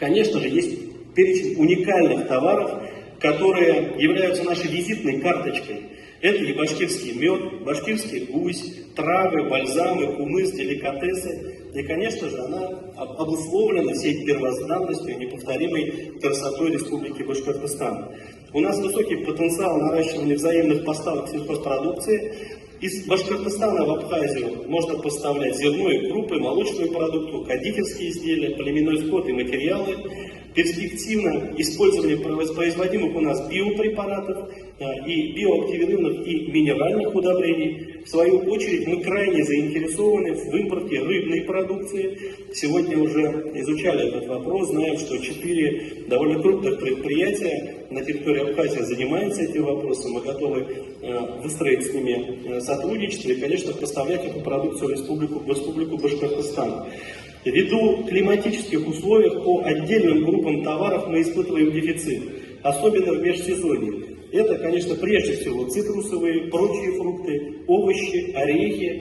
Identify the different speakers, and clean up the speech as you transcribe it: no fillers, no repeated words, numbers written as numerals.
Speaker 1: Конечно же, есть перечень уникальных товаров, которые являются нашей визитной карточкой. Это и башкирский мед, башкирский гусь, травы, бальзамы, кумыс, деликатесы. И, конечно же, она обусловлена всей первозданностью и неповторимой красотой Республики Башкортостан. У нас высокий потенциал наращивания взаимных поставок сельхозпродукции. Из Башкортостана в Абхазию можно поставлять зерно и крупы, молочную продукцию, кондитерские изделия, племенной скот и материалы. Перспективно использование производимых у нас биопрепаратов и биоактивированных и минеральных удобрений. В свою очередь мы крайне заинтересованы в импорте рыбной продукции. Сегодня уже изучали этот вопрос, знаем, что 4 довольно крупных предприятия на территории Абхазии занимаются этим вопросом. Мы готовы выстроить с ними сотрудничество и, конечно, поставлять эту продукцию в Республику Башкортостан. Ввиду климатических условий по отдельным группам товаров мы испытываем дефицит, особенно в межсезонье. Это, конечно, прежде всего цитрусовые, прочие фрукты, овощи, орехи.